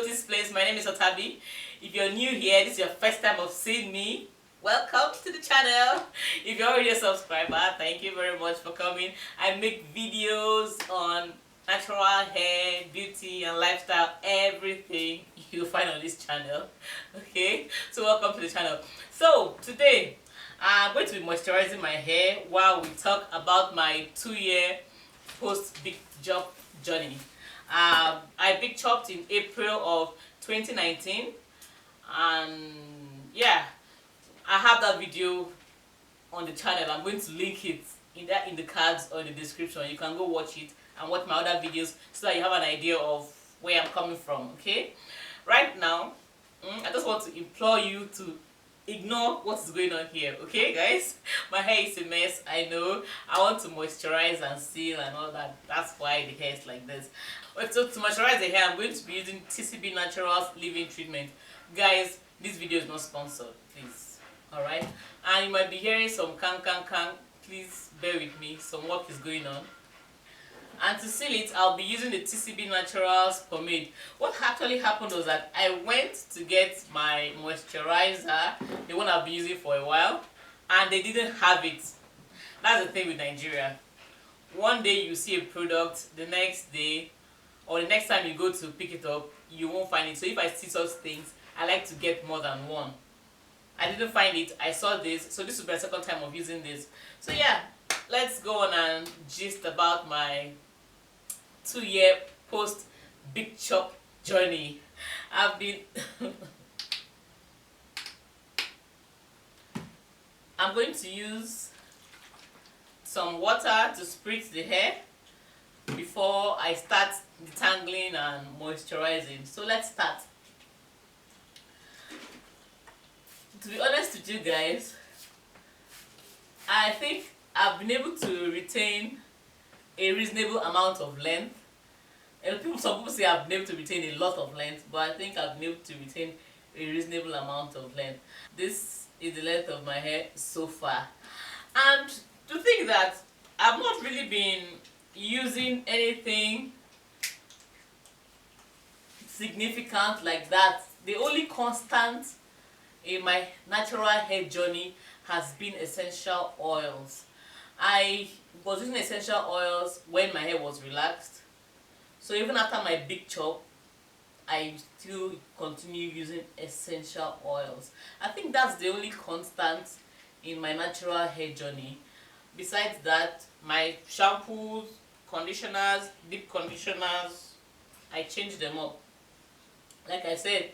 this place. My name is Otabi. If you're new here, this is your first time of seeing me, welcome to the channel. If you're already a subscriber, thank you very much for coming. I make videos on natural hair, beauty and lifestyle, everything you'll find on this channel. Okay, so welcome to the channel. So today I'm going to be moisturizing my hair while we talk about my 2-year post big job journey. I big chopped in April of 2019, and yeah, I have that video on the channel. I'm going to link it in the cards or in the description. You can go watch it and watch my other videos so that you have an idea of where I'm coming from. Okay, right now I just want to implore you to ignore what is going on here. Okay guys, my hair is a mess, I know. I want to moisturize and seal and all that. That's why the hair is like this. But so to moisturize the hair, I'm going to be using TCB Naturals leave-in treatment. Guys, this video is not sponsored, please. Alright, and you might be hearing some can. Please bear with me, some work is going on. And to seal it, I'll be using the TCB Naturals pomade. What actually happened was that I went to get my moisturizer, the one I've been using for a while, and they didn't have it. That's the thing with Nigeria. One day you see a product, the next day or the next time you go to pick it up, you won't find it. So if I see such things, I like to get more than one. I didn't find it, I saw this, so this will be my second time of using this. So yeah, let's go on and gist about my 2-year post big chop journey. I've been I'm going to use some water to spritz the hair before I start detangling and moisturizing. So let's start. To be honest with you guys, I think I've been able to retain a reasonable amount of length. And some people say I've been able to retain a lot of length, but I think I've been able to retain a reasonable amount of length. This is the length of my hair so far. And to think that I've not really been using anything significant like that. The only constant in my natural hair journey has been essential oils. I was using essential oils when my hair was relaxed. So even after my big chop, I still continue using essential oils. I think that's the only constant in my natural hair journey. Besides that, my shampoos, conditioners, deep conditioners, I change them up. Like I said,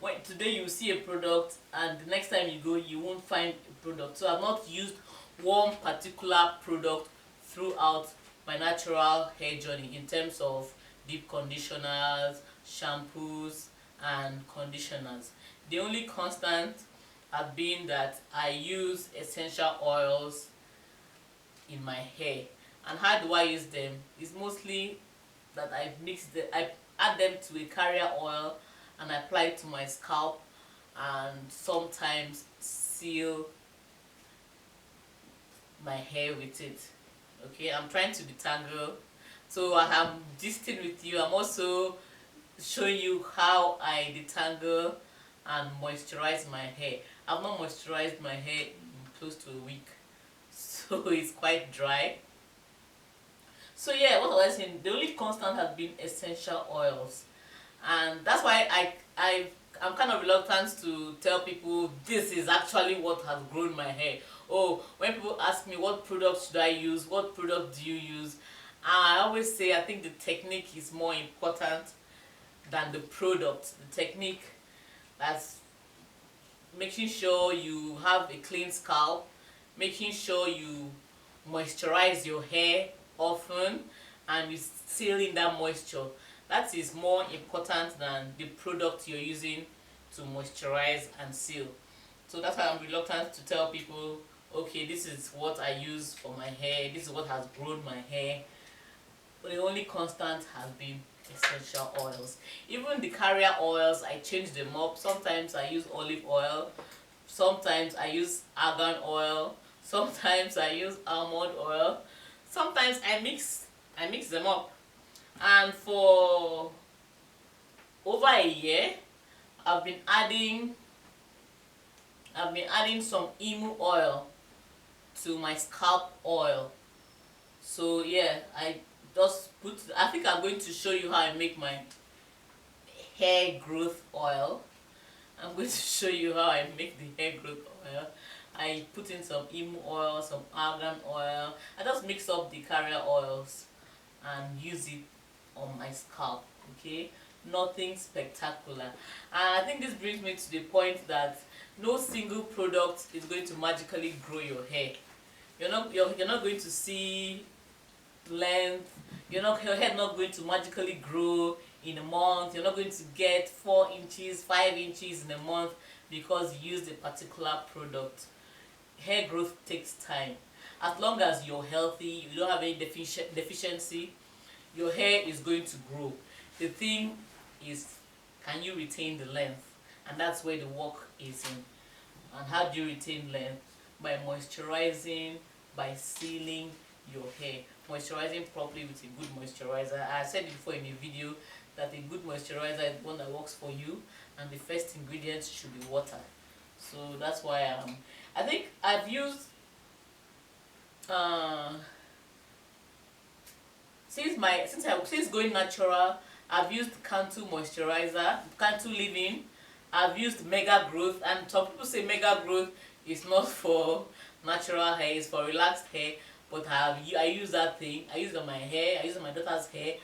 when today you see a product and the next time you go you won't find a product. So I've not used one particular product throughout my natural hair journey in terms of deep conditioners, shampoos and conditioners. The only constant has been that I use essential oils in my hair. And how do I use them? It's mostly that I add them to a carrier oil and I apply it to my scalp and sometimes seal my hair with it. Okay, I'm trying to detangle. So I am gisting with you. I'm also showing you how I detangle and moisturize my hair. I've not moisturized my hair in close to a week, so it's quite dry. So yeah, what was I saying? The only constant has been essential oils, and that's why I'm kind of reluctant to tell people this is actually what has grown my hair. Oh, when people ask me what product should I use, what product do you use, I always say I think the technique is more important than the product. The technique, that's making sure you have a clean scalp, making sure you moisturize your hair often and you seal in that moisture. That is more important than the product you're using to moisturize and seal. So that's why I'm reluctant to tell people, okay, this is what I use for my hair, this is what has grown my hair. But the only constant has been essential oils. Even the carrier oils, I change them up. Sometimes I use olive oil, sometimes I use argan oil, sometimes I use almond oil, sometimes I mix them up. And for over a year, I've been adding some emu oil to my scalp oil. So yeah, I think I'm going to show you how I make my hair growth oil. I'm going to show you how I make the hair growth oil. I put in some emu oil, some argan oil. I just mix up the carrier oils and use it on my scalp. Okay, nothing spectacular. And I think this brings me to the point that no single product is going to magically grow your hair. You're not going to see length. Your hair not going to magically grow in a month. You're not going to get 4 inches, 5 inches in a month because you used a particular product. Hair growth takes time. As long as you're healthy, you don't have any deficiency, your hair is going to grow. The thing is, can you retain the length? And that's where the work is in. And how do you retain length? By moisturizing, by sealing your hair. Moisturizing properly with a good moisturizer. I said it before in a video that a good moisturizer is one that works for you, and the first ingredient should be water. So that's why I think I've used since going natural, I've used Cantu moisturizer, Cantu leave-in. I've used Mega Growth, and some people say Mega Growth is not for natural hair, it's for relaxed hair. But I use that thing. I use it on my hair. I use it on my daughter's hair,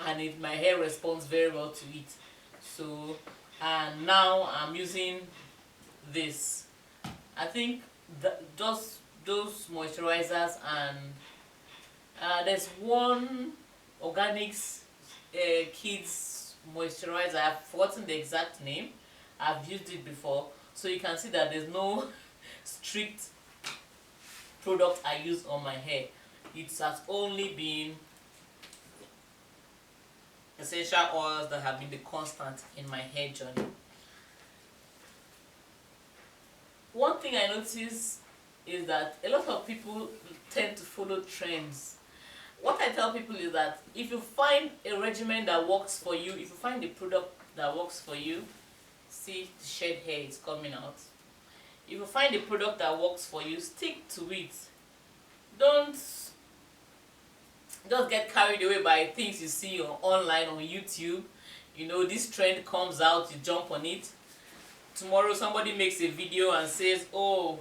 and my hair responds very well to it. So, and now I'm using this. I think just those moisturizers, and there's one organics kids moisturizer. I've forgotten the exact name. I've used it before, so you can see that there's no strict product I use on my hair. It has only been essential oils that have been the constant in my hair journey. One thing I notice is that a lot of people tend to follow trends. What I tell people is that if you find a regimen that works for you, if you find a product that works for you, see the shed hair is coming out. If you find a product that works for you, stick to it. Don't just get carried away by things you see online on YouTube. This trend comes out, you jump on it. Tomorrow somebody makes a video and says, oh,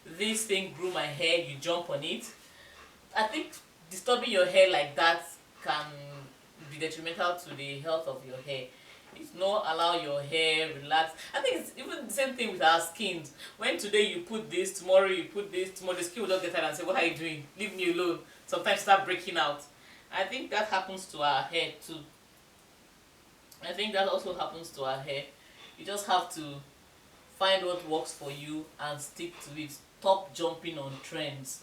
this thing grew my hair, you jump on it. I think disturbing your hair like that can be detrimental to the health of your hair. It's not allow your hair relax. I think it's even the same thing with our skins. When today you put this, tomorrow you put this, tomorrow the skin will just get tired and say, what are you doing? Leave me alone. Sometimes start breaking out. I think that happens to our hair too. I think that also happens to our hair. You just have to find what works for you and stick to it. Stop jumping on trends.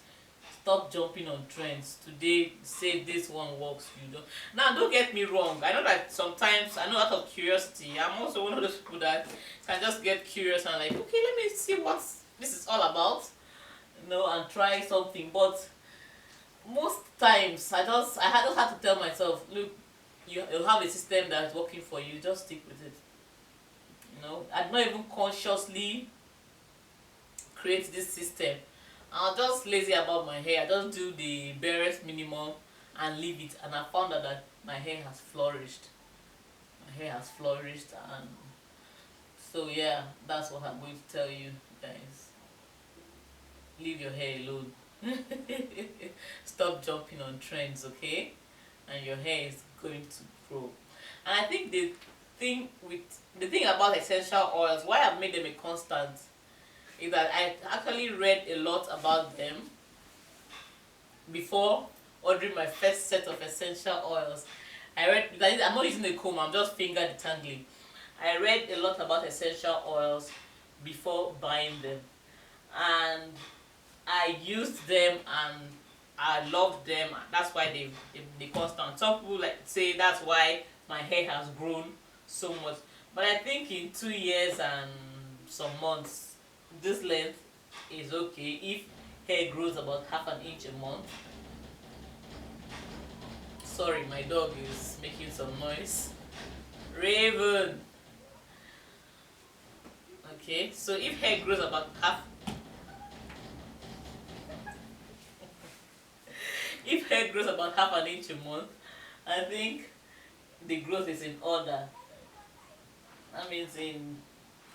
Stop jumping on trends. Today, say this one works, you don't. Now, don't get me wrong. I know that sometimes, out of curiosity, I'm also one of those people that can just get curious and like, okay, let me see what this is all about, and try something. But most times, I just have to tell myself, look, you'll have a system that's working for you. Just stick with it. I'd not even consciously create this system. I'm just lazy about my hair. I just do the barest minimum and leave it, and I found out that my hair has flourished. My hair has flourished, and so yeah, that's what I'm going to tell you guys. Leave your hair alone. Stop jumping on trends, okay? And your hair is going to grow. And I think the thing about essential oils, why I've made them a constant, is that I actually read a lot about them before ordering my first set of essential oils. I'm not using a comb, I'm just finger detangling. I read a lot about essential oils before buying them, and I used them and I loved them. That's why they constant. Some people say that's why my hair has grown so much, but I think in 2 years and some months, this length is okay. If hair grows about half an inch a month. Sorry, my dog is making some noise. Raven. Okay, so if hair grows about half, if hair grows about half an inch a month, I think the growth is in order. That means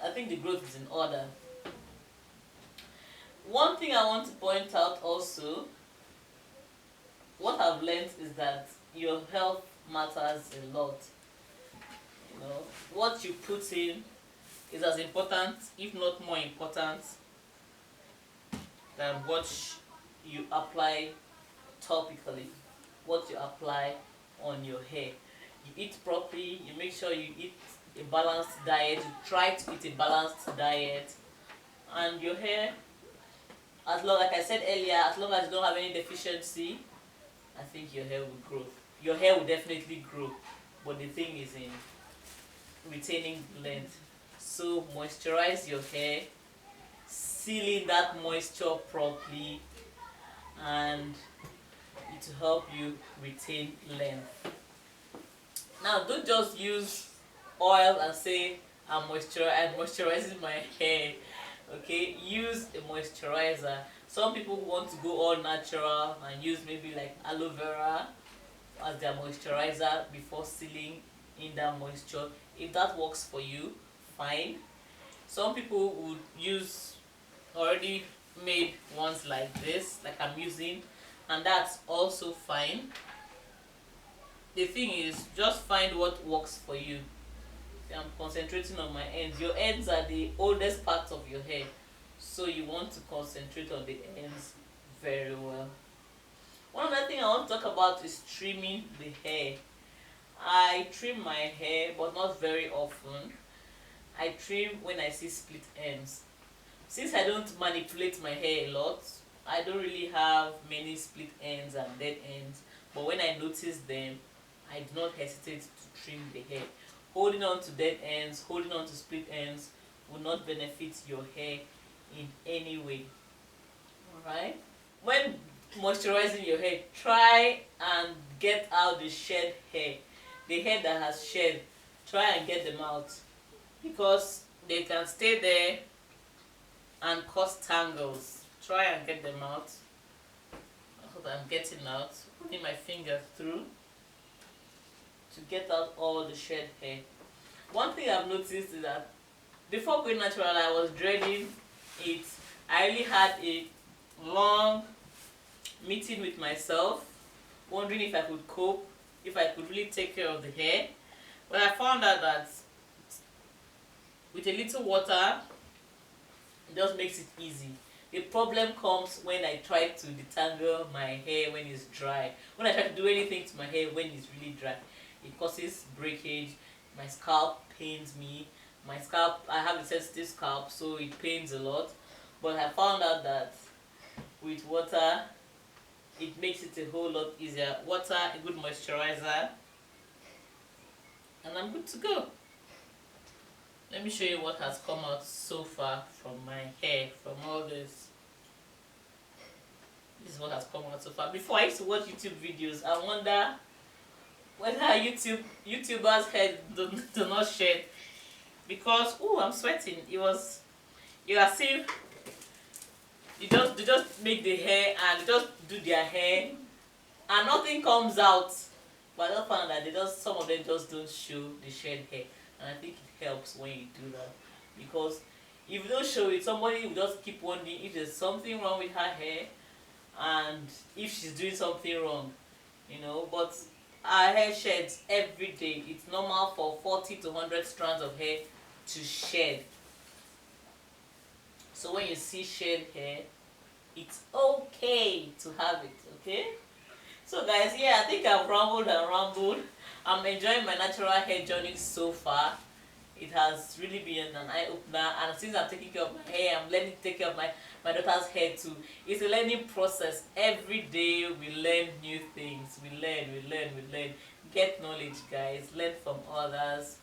I think the growth is in order. One thing I want to point out also, what I've learned is that your health matters a lot. You know, what you put in is as important, if not more important, than what you apply topically, what you apply on your hair. You eat properly, you make sure you eat a balanced diet, you try to eat a balanced diet, and your hair, as long, like I said earlier, as long as you don't have any deficiency, I think your hair will grow. Your hair will definitely grow, but the thing is in retaining length. So moisturize your hair, seal in that moisture properly, and it will help you retain length. Now, don't just use oil and say I'm moisturizing my hair. Okay, use a moisturizer. Some people want to go all natural and use maybe like aloe vera as their moisturizer before sealing in that moisture. If that works for you, fine. Some people would use already made ones like this, like I'm using, and that's also fine. The thing is, just find what works for you. I'm concentrating on my ends. Your ends are the oldest part of your hair, so you want to concentrate on the ends very well. One other thing I want to talk about is trimming the hair. I trim my hair, but not very often. I trim when I see split ends. Since I don't manipulate my hair a lot, I don't really have many split ends and dead ends, but when I notice them, I do not hesitate to trim the hair. Holding on to dead ends, holding on to split ends will not benefit your hair in any way. Alright? When moisturizing your hair, try and get out the shed hair. The hair that has shed, try and get them out, because they can stay there and cause tangles. Try and get them out. That's what I'm getting out. Putting my finger through to get out all the shed hair. One thing I've noticed is that before going natural, I was dreading it. I really had a long meeting with myself, wondering if I could cope, if I could really take care of the hair. But I found out that with a little water, it just makes it easy. The problem comes when I try to detangle my hair when it's dry. When I try to do anything to my hair when it's really dry, it causes breakage. My scalp pains me. My scalp, I have a sensitive scalp, so it pains a lot. But I found out that with water, it makes it a whole lot easier. Water, a good moisturizer, and I'm good to go. Let me show you what has come out so far from my hair, from all this. This is what has come out so far. Before, I used to watch YouTube videos. I wonder whether YouTubers' hair do not shed, because I'm sweating. You are seeing, they just make the hair and they just do their hair and nothing comes out. But I just found that some of them just don't show the shed hair, and I think it helps when you do that, because if you don't show it, somebody will just keep wondering if there's something wrong with her hair and if she's doing something wrong, but our hair sheds every day. It's normal for 40 to 100 strands of hair to shed. So when you see shed hair, it's okay to have it, okay? So guys, I think I've rambled and rambled. I'm enjoying my natural hair journey so far. It has really been an eye-opener, and since I'm taking care of my hair, I'm learning to take care of my daughter's hair too. It's a learning process. Every day we learn new things. We learn. Get knowledge, guys. Learn from others.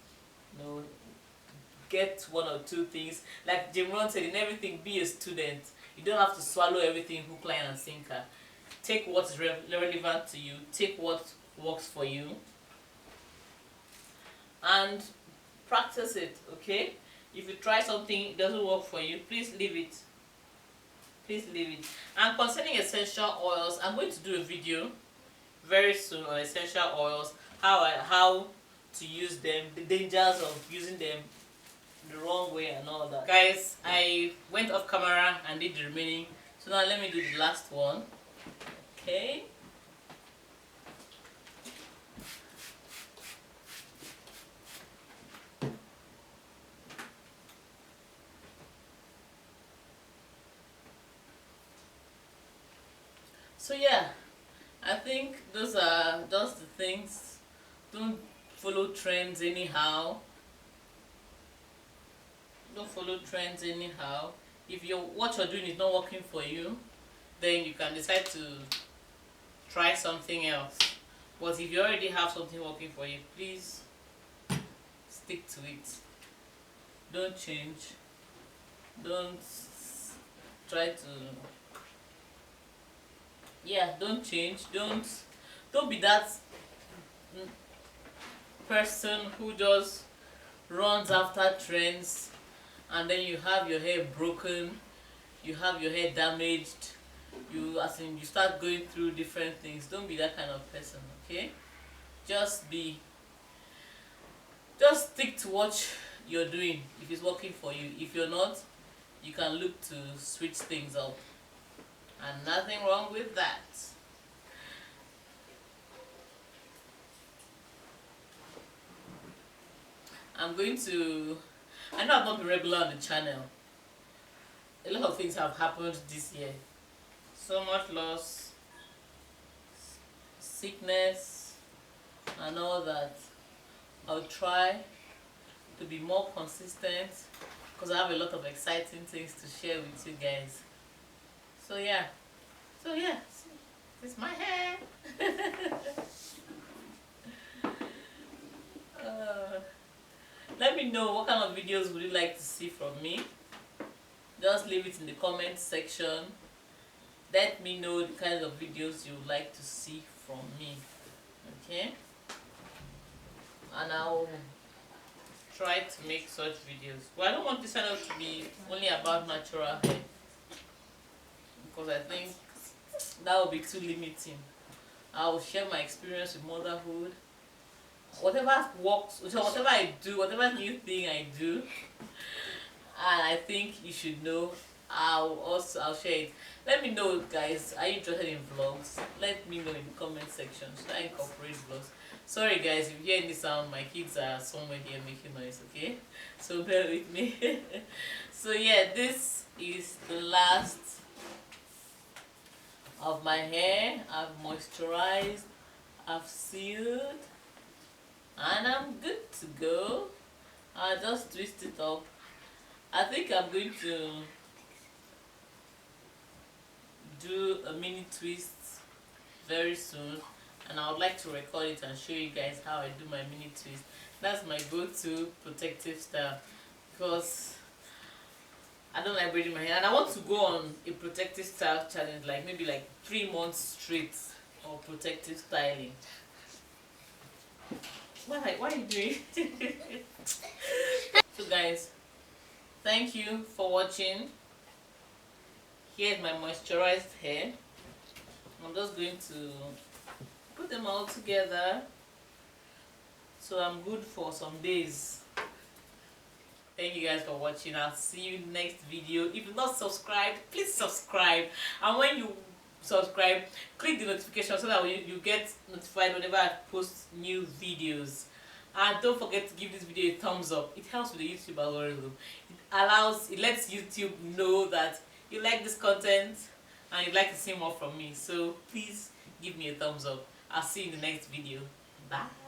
Get one or two things. Like Jim Rohn said, in everything, be a student. You don't have to swallow everything hook, line, and sinker. Take what's relevant to you. Take what works for you. and practice it. Okay, if you try something, it doesn't work for you, please leave it. Please leave it. And concerning essential oils, I'm going to do a video very soon on essential oils, how to use them, the dangers of using them the wrong way and all that. Guys, I went off camera and did the remaining, so now let me do the last one. Okay. So yeah, I think those are just the things. Don't follow trends anyhow. Don't follow trends anyhow. If what you're doing is not working for you, then you can decide to try something else. But if you already have something working for you, please stick to it. Don't change. Don't try to, yeah, don't change. Don't be that person who just runs after trends and then you have your hair broken, you have your hair damaged, you start going through different things. Don't be that kind of person, okay? Just stick to what you're doing if it's working for you. If you're not, you can look to switch things up, and nothing wrong with that. I know I've not been regular on the channel. A lot of things have happened this year. So much loss, sickness, and all that. I'll try to be more consistent because I have a lot of exciting things to share with you guys. So yeah, this is my hair. Let me know what kind of videos would you like to see from me. Just leave it in the comment section. Let me know the kinds of videos you would like to see from me. Okay? And I'll try to make such videos. Well, I don't want this channel to be only about natural hair, because I think that would be too limiting. I will share my experience with motherhood. Whatever works, whatever I do, whatever new thing I do, and I think you should know, I'll share it. Let me know, guys, are you interested in vlogs? Let me know in the comment section. Should I incorporate vlogs? Sorry guys, if you hear any sound, my kids are somewhere here making noise, okay? So bear with me. So yeah, this is the last of my hair. I've moisturized, I've sealed, and I'm good to go. I'll just twist it up. I think I'm going to do a mini twist very soon, and I would like to record it and show you guys how I do my mini twist. That's my go-to protective style, because I don't like braiding my hair, and I want to go on a protective style challenge, like maybe like 3 months straight of protective styling. What are you doing? So guys, thank you for watching. Here's my moisturized hair. I'm just going to put them all together so I'm good for some days. Thank you guys for watching. I'll see you next video. If you're not subscribed, please subscribe, and when you subscribe, click the notification so that you get notified whenever I post new videos. And don't forget to give this video a thumbs up. It helps with the YouTube algorithm. It lets YouTube know that you like this content and you'd like to see more from me. So please give me a thumbs up. I'll see you in the next video. Bye.